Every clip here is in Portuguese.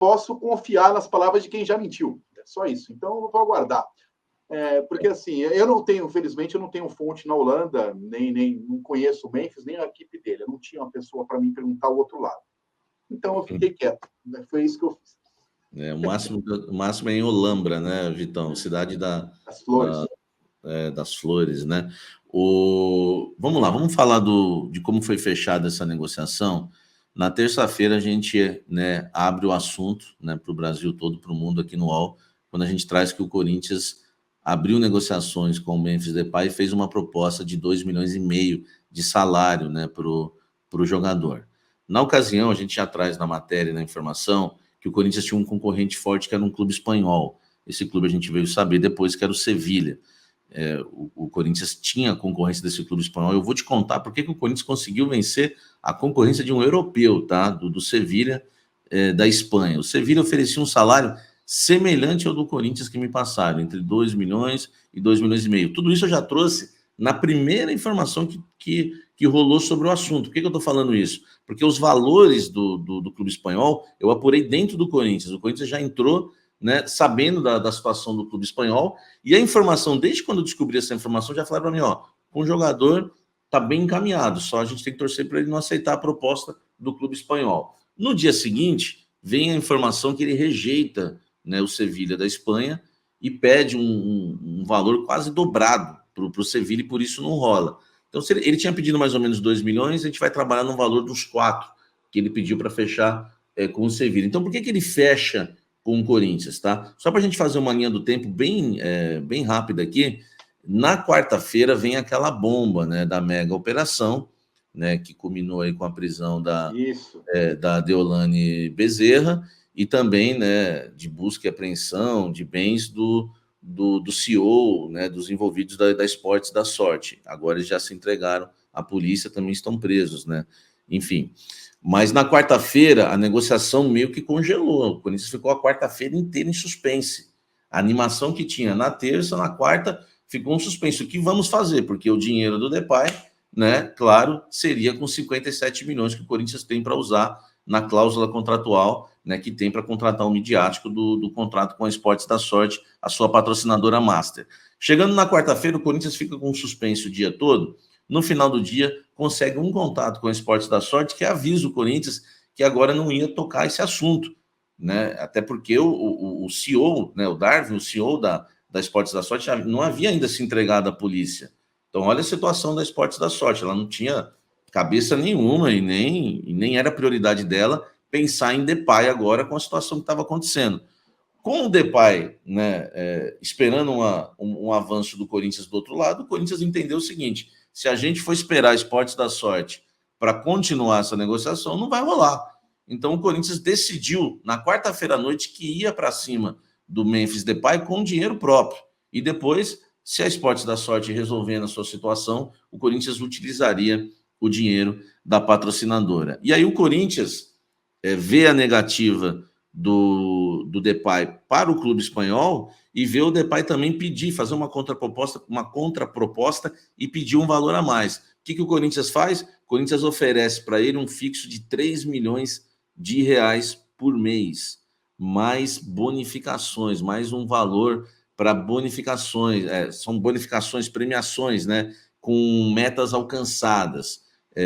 posso confiar nas palavras de quem já mentiu. É só isso. Então, eu vou aguardar. Porque, assim, eu não tenho, infelizmente, eu não tenho fonte na Holanda, nem não conheço o Memphis, nem a equipe dele. Eu não tinha uma pessoa para me perguntar o outro lado. Então, eu fiquei quieto. Foi isso que eu fiz. O máximo é em Olambra, né, Vitão? Cidade das flores. Das flores, né? Vamos lá, vamos falar de como foi fechada essa negociação. Na terça-feira, a gente, né, abre o assunto, né, para o Brasil todo, para o mundo aqui no UOL, quando a gente traz que o Corinthians abriu negociações com o Memphis Depay e fez uma proposta de 2,5 milhões de salário, né, para o jogador. Na ocasião, a gente já traz na matéria, na informação, que o Corinthians tinha um concorrente forte, que era um clube espanhol. Esse clube a gente veio saber depois que era o Sevilha. O Corinthians tinha a concorrência desse clube espanhol. Eu vou te contar por que o Corinthians conseguiu vencer a concorrência de um europeu, tá? Do Sevilha, da Espanha. O Sevilha oferecia um salário semelhante ao do Corinthians que me passaram, entre 2 milhões e 2,5 milhões. Tudo isso eu já trouxe na primeira informação que rolou sobre o assunto. Por que eu estou falando isso? Porque os valores do clube espanhol eu apurei dentro do Corinthians. O Corinthians já entrou, né, sabendo da situação do clube espanhol, e a informação, desde quando eu descobri essa informação, já falaram para mim, o jogador está bem encaminhado, só a gente tem que torcer para ele não aceitar a proposta do clube espanhol. No dia seguinte, vem a informação que ele rejeita, né, o Sevilha da Espanha e pede um valor quase dobrado para o Sevilha, e por isso não rola. Então, se ele tinha pedido mais ou menos 2 milhões, a gente vai trabalhar no valor dos 4 que ele pediu para fechar com o Sevilha. Então, por que ele fecha com o Corinthians, tá? Só para a gente fazer uma linha do tempo bem rápida aqui, na quarta-feira vem aquela bomba, né, da mega operação, né, que culminou aí com a prisão da Deolane Bezerra e também, né, de busca e apreensão de bens do CEO, né, dos envolvidos da Esportes da Sorte. Agora eles já se entregaram à polícia, também estão presos, né? Enfim. Mas na quarta-feira, a negociação meio que congelou. O Corinthians ficou a quarta-feira inteira em suspense. A animação que tinha na terça, na quarta, ficou um suspense. O que vamos fazer? Porque o dinheiro do Depay, né, claro, seria com 57 milhões que o Corinthians tem para usar na cláusula contratual, né, que tem para contratar o midiático do contrato com a Esportes da Sorte, a sua patrocinadora master. Chegando na quarta-feira, o Corinthians fica com suspense o dia todo. No final do dia, consegue um contato com o Esportes da Sorte que avisa o Corinthians que agora não ia tocar esse assunto, né? Até porque o CEO, né, o Darwin, o CEO da Esportes da Sorte, não havia ainda se entregado à polícia. Então, olha a situação da Esportes da Sorte. Ela não tinha cabeça nenhuma e nem era prioridade dela pensar em Depay agora com a situação que estava acontecendo. Com o Depay, né, esperando um avanço do Corinthians do outro lado, o Corinthians entendeu o seguinte: se a gente for esperar Esportes da Sorte para continuar essa negociação, não vai rolar. Então o Corinthians decidiu na quarta-feira à noite que ia para cima do Memphis Depay com dinheiro próprio. E depois, se a Esportes da Sorte resolvendo a sua situação, o Corinthians utilizaria o dinheiro da patrocinadora. E aí o Corinthians vê a negativa do Depay para o clube espanhol e vê o Depay também fazer uma contraproposta e pedir um valor a mais. O que o Corinthians faz? O Corinthians oferece para ele um fixo de 3 milhões de reais por mês, mais bonificações, mais um valor para bonificações, são bonificações, premiações, né, com metas alcançadas,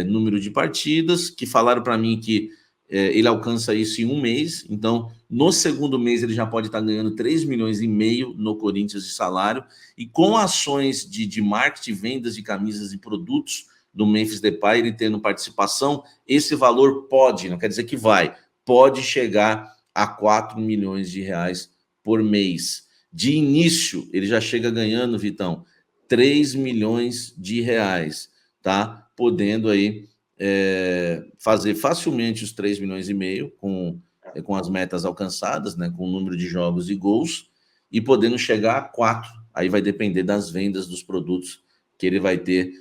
número de partidas, que falaram para mim que ele alcança isso em um mês, então no segundo mês ele já pode estar ganhando 3,5 milhões no Corinthians de salário, e com ações de marketing, vendas de camisas e produtos do Memphis Depay, ele tendo participação, esse valor pode, não quer dizer que pode chegar a 4 milhões de reais por mês. De início, ele já chega ganhando, Vitão, 3 milhões de reais, tá? Podendo aí fazer facilmente os 3,5 milhões com as metas alcançadas, né, com o número de jogos e gols, e podendo chegar a 4. Aí vai depender das vendas dos produtos que ele vai ter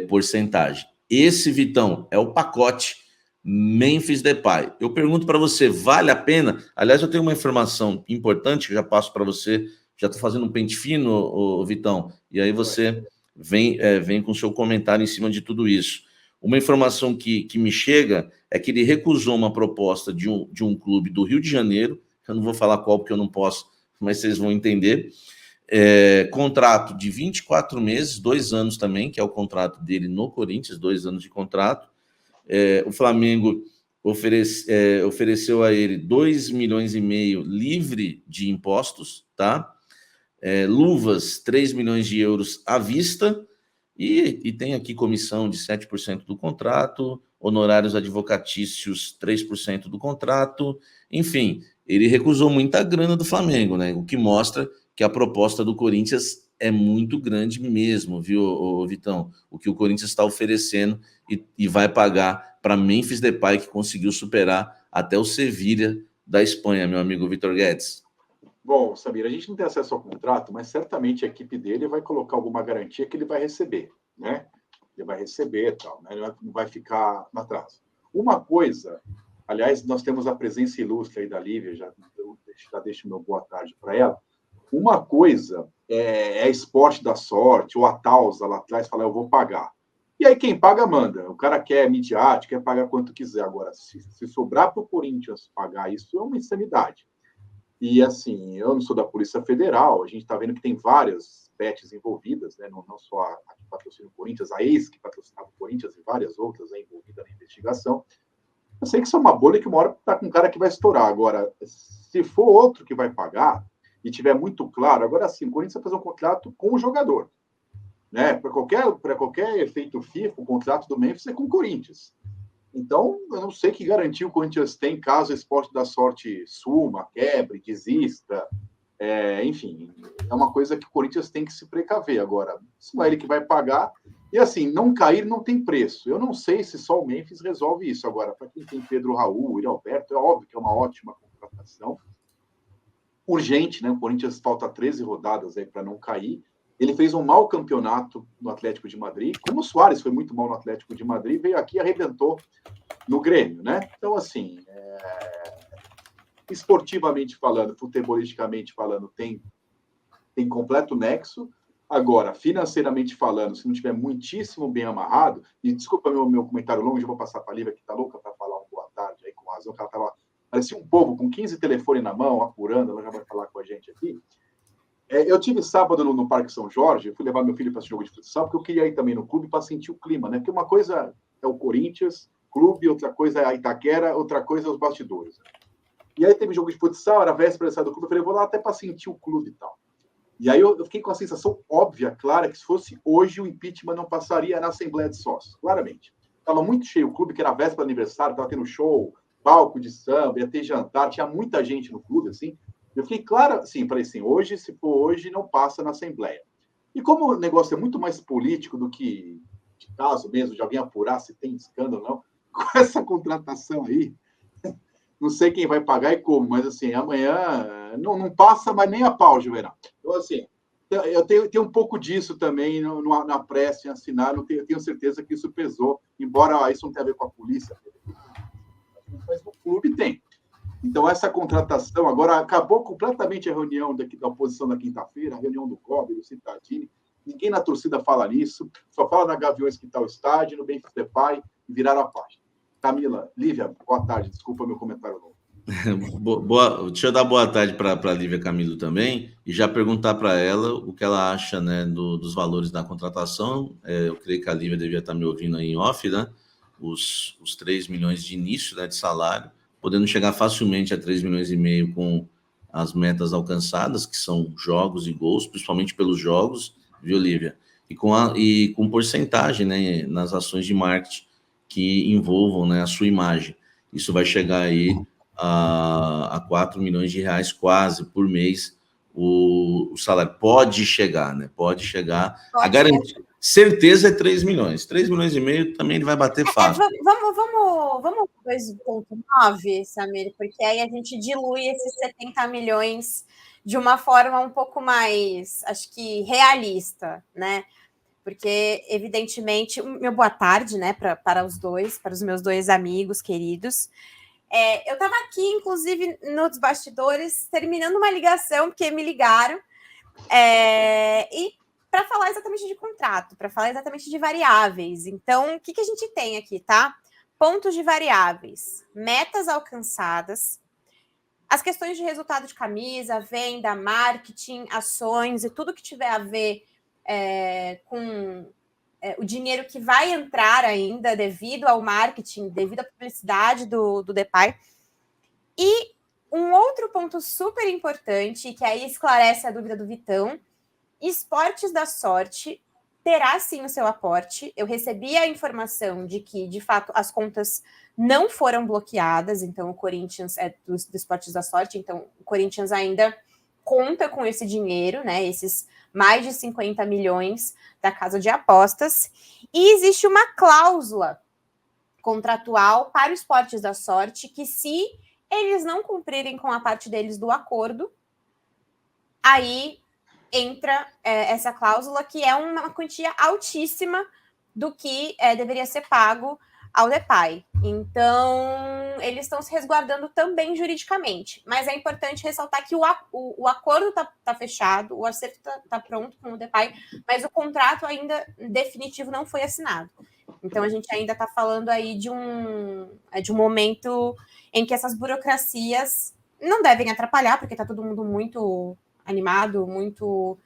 porcentagem. Esse, Vitão, é o pacote Memphis Depay. Eu pergunto para você, vale a pena? Aliás, eu tenho uma informação importante que eu já passo para você, já estou fazendo um pente fino, Vitão, e aí você vem com o seu comentário em cima de tudo isso. Uma informação que me chega é que ele recusou uma proposta de um clube do Rio de Janeiro, eu não vou falar qual porque eu não posso, mas vocês vão entender, contrato de 24 meses, 2 anos também, que é o contrato dele no Corinthians, 2 anos de contrato. O Flamengo ofereceu a ele 2,5 milhões livre de impostos, tá? Luvas, 3 milhões de euros à vista, e tem aqui comissão de 7% do contrato, honorários advocatícios 3% do contrato, enfim, ele recusou muita grana do Flamengo, né? O que mostra que a proposta do Corinthians é muito grande mesmo, viu, Vitão? O que o Corinthians está oferecendo e vai pagar para Memphis Depay, que conseguiu superar até o Sevilha da Espanha, meu amigo Vitor Guedes. Bom, Samir, a gente não tem acesso ao contrato, mas certamente a equipe dele vai colocar alguma garantia que ele vai receber, né? Ele vai receber e tal, né? Ele não vai ficar atrás. Uma coisa, aliás, nós temos a presença ilustre aí da Lívia, já deixo meu boa tarde para ela. Uma coisa é esporte da sorte, ou a Tausa lá atrás fala, eu vou pagar. E aí quem paga, manda. O cara quer midiático, quer pagar quanto quiser. Agora, se sobrar para o Corinthians pagar isso, é uma insanidade. E, assim, eu não sou da Polícia Federal, a gente está vendo que tem várias bets envolvidas, né? Não só a que patrocina o Corinthians, a ex que patrocinava o Corinthians e várias outras envolvidas na investigação. Eu sei que isso é uma bolha que uma hora está com um cara que vai estourar. Agora, se for outro que vai pagar e tiver muito claro, agora sim, o Corinthians vai fazer um contrato com o jogador. Né? Para qualquer efeito FIFA, o contrato do Memphis é com o Corinthians. Então, eu não sei que garantia o Corinthians tem caso o esporte da sorte suma, quebre, desista. Enfim, é uma coisa que o Corinthians tem que se precaver. Agora, se não é ele que vai pagar, e assim, não cair não tem preço. Eu não sei se só o Memphis resolve isso. Agora, para quem tem Pedro Raul, William Alberto, é óbvio que é uma ótima contratação. Urgente, né? O Corinthians falta 13 rodadas aí para não cair. Ele fez um mau campeonato no Atlético de Madrid, como o Suárez foi muito mal no Atlético de Madrid, veio aqui e arrebentou no Grêmio, né? Então, assim, esportivamente falando, futebolisticamente falando, tem completo nexo. Agora, financeiramente falando, se não tiver muitíssimo bem amarrado, e desculpa meu comentário longo, eu vou passar para a Lívia, que está louca para falar uma boa tarde aí, com razão, que ela estava, parecia um povo com 15 telefones na mão, apurando, ela já vai falar com a gente aqui. Eu tive sábado no Parque São Jorge, fui levar meu filho para esse jogo de futsal, porque eu queria ir também no clube para sentir o clima, né? Porque uma coisa é o Corinthians, clube, outra coisa é a Itaquera, outra coisa é os bastidores. E aí teve jogo de futsal, era véspera de sair do clube, eu falei, vou lá até para sentir o clube e tal. E aí eu fiquei com a sensação óbvia, clara, que se fosse hoje o impeachment não passaria na Assembleia de Sócios, claramente. Estava muito cheio o clube, que era véspera do aniversário, estava tendo show, palco de samba, ia ter jantar, tinha muita gente no clube, assim. Eu fiquei claro, assim, falei assim, hoje, se for hoje, não passa na Assembleia. E como o negócio é muito mais político do que de caso mesmo, de alguém apurar se tem escândalo ou não, com essa contratação aí, não sei quem vai pagar e como, mas assim, amanhã não passa mais nem a pau, Juvenal. Então, assim, eu tenho um pouco disso também na pressa em assinar, eu tenho certeza que isso pesou, embora isso não tenha a ver com a polícia, mas o clube tem. Então, essa contratação, agora acabou completamente a reunião da oposição da quinta-feira, a reunião do COB, do Cittadini. Ninguém na torcida fala nisso, só fala na Gaviões que está o estádio, no Memphis Depay, e viraram a página. Camila, Lívia, boa tarde, desculpa meu comentário novo. Deixa eu dar boa tarde para a Lívia Camilo também, e já perguntar para ela o que ela acha, né, dos valores da contratação. Eu creio que a Lívia devia estar me ouvindo aí em off, né? Os 3 milhões de início, né, de salário, podendo chegar facilmente a 3,5 milhões com as metas alcançadas, que são jogos e gols, principalmente pelos jogos, viu, Lívia? E com porcentagem, né, nas ações de marketing que envolvam, né, a sua imagem. Isso vai chegar aí a 4 milhões de reais quase por mês o salário. Pode chegar, né? Pode chegar. A garantia, certeza é 3 milhões. 3,5 milhões também ele vai bater fácil. Vamos 2,9, Samir, porque aí a gente dilui esses 70 milhões de uma forma um pouco mais, acho que, realista, né? Porque, evidentemente, meu boa tarde, né, para os meus dois amigos queridos. Eu estava aqui, inclusive, nos bastidores, terminando uma ligação, porque me ligaram, e para falar exatamente de contrato, para falar exatamente de variáveis. Então, o que a gente tem aqui, tá? pontos de variáveis, metas alcançadas, as questões de resultado de camisa, venda, marketing, ações e tudo que tiver a ver com o dinheiro que vai entrar ainda devido ao marketing, devido à publicidade do Depay. E um outro ponto super importante, que aí esclarece a dúvida do Vitão, Esportes da Sorte terá sim o seu aporte. Eu recebi a informação de que, de fato, as contas não foram bloqueadas, então o Corinthians é do Esportes da Sorte, então o Corinthians ainda conta com esse dinheiro, né? Esses mais de 50 milhões da casa de apostas. E existe uma cláusula contratual para o Esportes da Sorte que, se eles não cumprirem com a parte deles do acordo, aí entra essa cláusula, que é uma quantia altíssima do que deveria ser pago ao Depay. Então, eles estão se resguardando também juridicamente. Mas é importante ressaltar que o acordo está fechado, o acerto está pronto com o Depay, mas o contrato ainda definitivo não foi assinado. Então, a gente ainda está falando aí de um momento em que essas burocracias não devem atrapalhar, porque está todo mundo muito animado, muito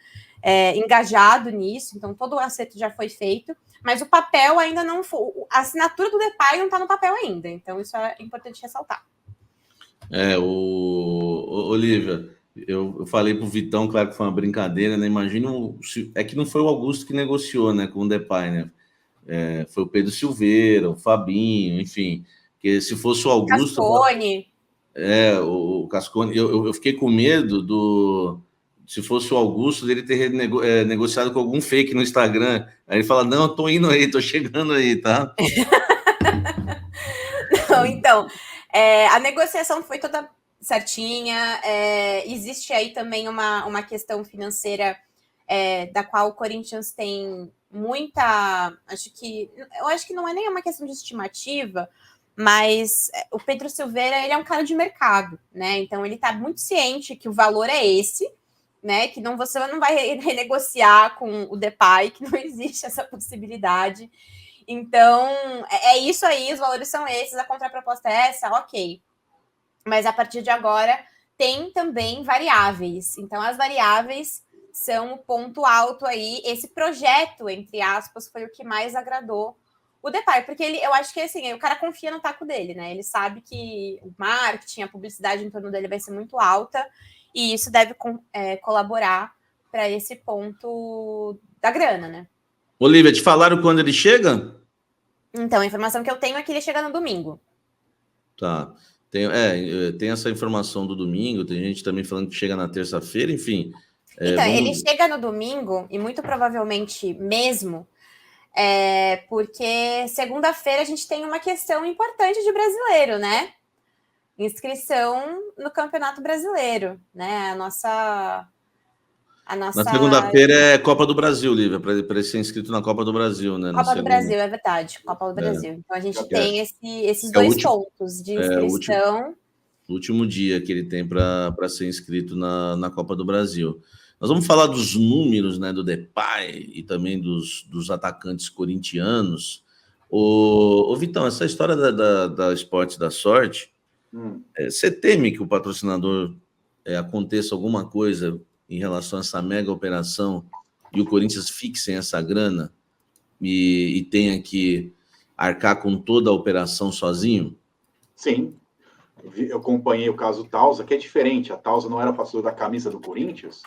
engajado nisso, então todo o acerto já foi feito, mas o papel ainda não foi, a assinatura do Depay não está no papel ainda, então isso é importante ressaltar. Olivia, eu falei pro Vitão, claro que foi uma brincadeira, né? Imagina, é que não foi o Augusto que negociou, né, com o Depay, né? Foi o Pedro Silveira, o Fabinho, enfim, que se fosse o Augusto... Cascone. O Cascone, eu fiquei com medo se fosse o Augusto, dele ter negociado com algum fake no Instagram. Aí ele fala, não, eu tô indo aí, tô chegando aí, tá? Não, então, a negociação foi toda certinha, existe aí também uma questão financeira da qual o Corinthians tem muita... Eu acho que não é nem uma questão de estimativa, mas o Pedro Silveira, ele é um cara de mercado, né? Então ele está muito ciente que o valor é esse, né? Que você não vai renegociar com o Depay, que não existe essa possibilidade. Então, é isso aí, os valores são esses, a contraproposta é essa, ok. Mas a partir de agora tem também variáveis. Então, as variáveis são o ponto alto aí. Esse projeto, entre aspas, foi o que mais agradou o Depay, porque eu acho que assim, o cara confia no taco dele, né? Ele sabe que o marketing, a publicidade em torno dele vai ser muito alta, e isso deve colaborar para esse ponto da grana, né? Olivia, te falaram quando ele chega? Então, a informação que eu tenho é que ele chega no domingo. Tá. Tem essa informação do domingo, tem gente também falando que chega na terça-feira, enfim. Então, ele chega no domingo, e muito provavelmente mesmo, porque segunda-feira a gente tem uma questão importante de brasileiro, né? Inscrição no Campeonato Brasileiro, né? Na segunda-feira é Copa do Brasil, Lívia, para ele ser inscrito na Copa do Brasil, né? Copa do Brasil, é verdade, Copa do Brasil. Então a gente tem esses dois pontos de inscrição. O último dia que ele tem para ser inscrito na Copa do Brasil. Nós vamos falar dos números, né, do Depay e também dos atacantes corintianos. Ô Vitão, essa história da Esportes da Sorte, você teme que o patrocinador aconteça alguma coisa em relação a essa mega operação e o Corinthians fixe essa grana e tenha que arcar com toda a operação sozinho? Sim. Eu acompanhei o caso Tausa, que é diferente. A Tausa não era pastor da camisa do Corinthians,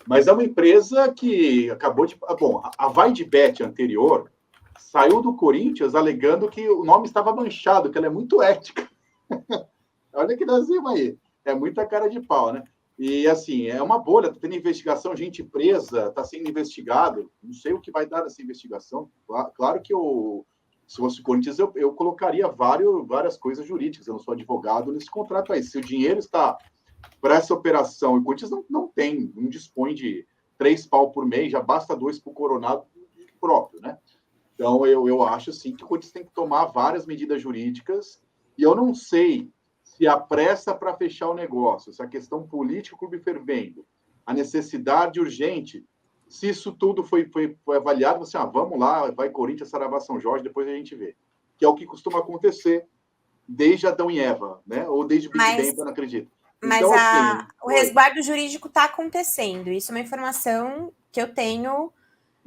mas é uma empresa que acabou de... Bom, a Vai de Bet anterior saiu do Corinthians alegando que o nome estava manchado, que ela é muito ética. Olha que nós vimos aí. É muita cara de pau, né? E, assim, é uma bolha. Está tendo investigação, gente presa, está sendo investigado. Não sei o que vai dar nessa investigação. Claro que se fosse o Corinthians, eu colocaria várias coisas jurídicas. Eu não sou advogado nesse contrato aí. Se o dinheiro está para essa operação, e o Corinthians não dispõe de 3 pau por mês, já basta 2 para o Coronado próprio, né? Então, eu acho, sim, que o Corinthians tem que tomar várias medidas jurídicas, e eu não sei se a pressa para fechar o negócio, se a questão política, o clube fervendo, a necessidade urgente, se isso tudo foi avaliado, assim, vamos lá, vai Corinthians, Saravá, São Jorge, depois a gente vê. que é o que costuma acontecer desde Adão e Eva, né? Ou desde Big Bang, eu não acredito. Mas então, assim, o resguardo jurídico está acontecendo. Isso é uma informação que eu tenho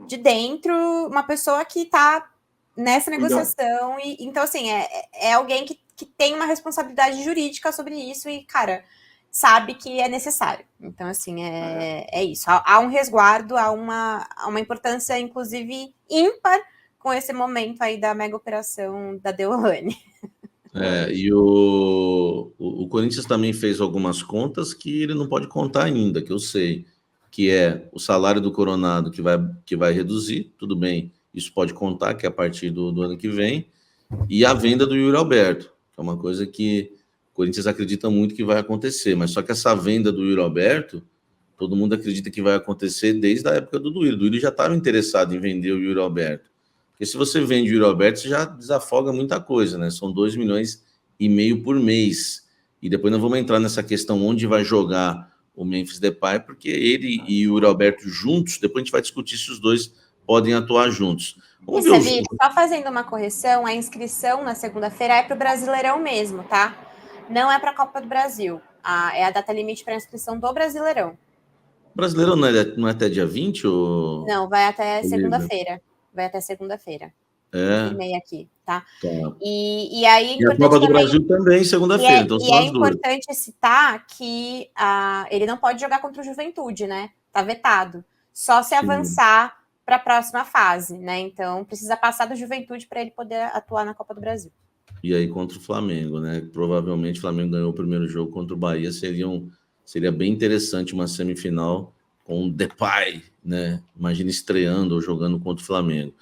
de dentro, uma pessoa que está nessa negociação. E, então, assim, é alguém que tem uma responsabilidade jurídica sobre isso e, cara, sabe que é necessário. Então, assim, é isso. Há um resguardo, há uma importância, inclusive, ímpar com esse momento aí da mega operação da Deolane. E o Corinthians também fez algumas contas que ele não pode contar ainda, que eu sei, que é o salário do Coronado que vai reduzir, tudo bem, isso pode contar, que é a partir do ano que vem, e a venda do Yuri Alberto, que é uma coisa que o Corinthians acredita muito que vai acontecer, mas só que essa venda do Yuri Alberto, todo mundo acredita que vai acontecer desde a época do Duílio. O Duílio já estava interessado em vender o Yuri Alberto. Porque se você vende o Yuri Alberto, você já desafoga muita coisa, né? São 2,5 milhões por mês. E depois nós vamos entrar nessa questão onde vai jogar o Memphis Depay, porque ele e o Yuri Alberto juntos, depois a gente vai discutir se os dois podem atuar juntos. Vamos ver Samir, só fazendo uma correção, a inscrição na segunda-feira é para o Brasileirão mesmo, tá? Não é para a Copa do Brasil. É a data limite para a inscrição do Brasileirão. Brasileirão não é até dia 20? Ou... Não, vai até segunda-feira. Vai até segunda-feira. Confirmei aqui, tá? E aí... E a Copa do Brasil também, segunda-feira. Então e é importante citar que ele não pode jogar contra o Juventude, né? Tá vetado. Só se avançar para a próxima fase, né? Então, precisa passar do Juventude para ele poder atuar na Copa do Brasil. E aí contra o Flamengo, né? Provavelmente o Flamengo ganhou o primeiro jogo contra o Bahia, seria bem interessante uma semifinal com o Depay, né? Imagina estreando ou jogando contra o Flamengo.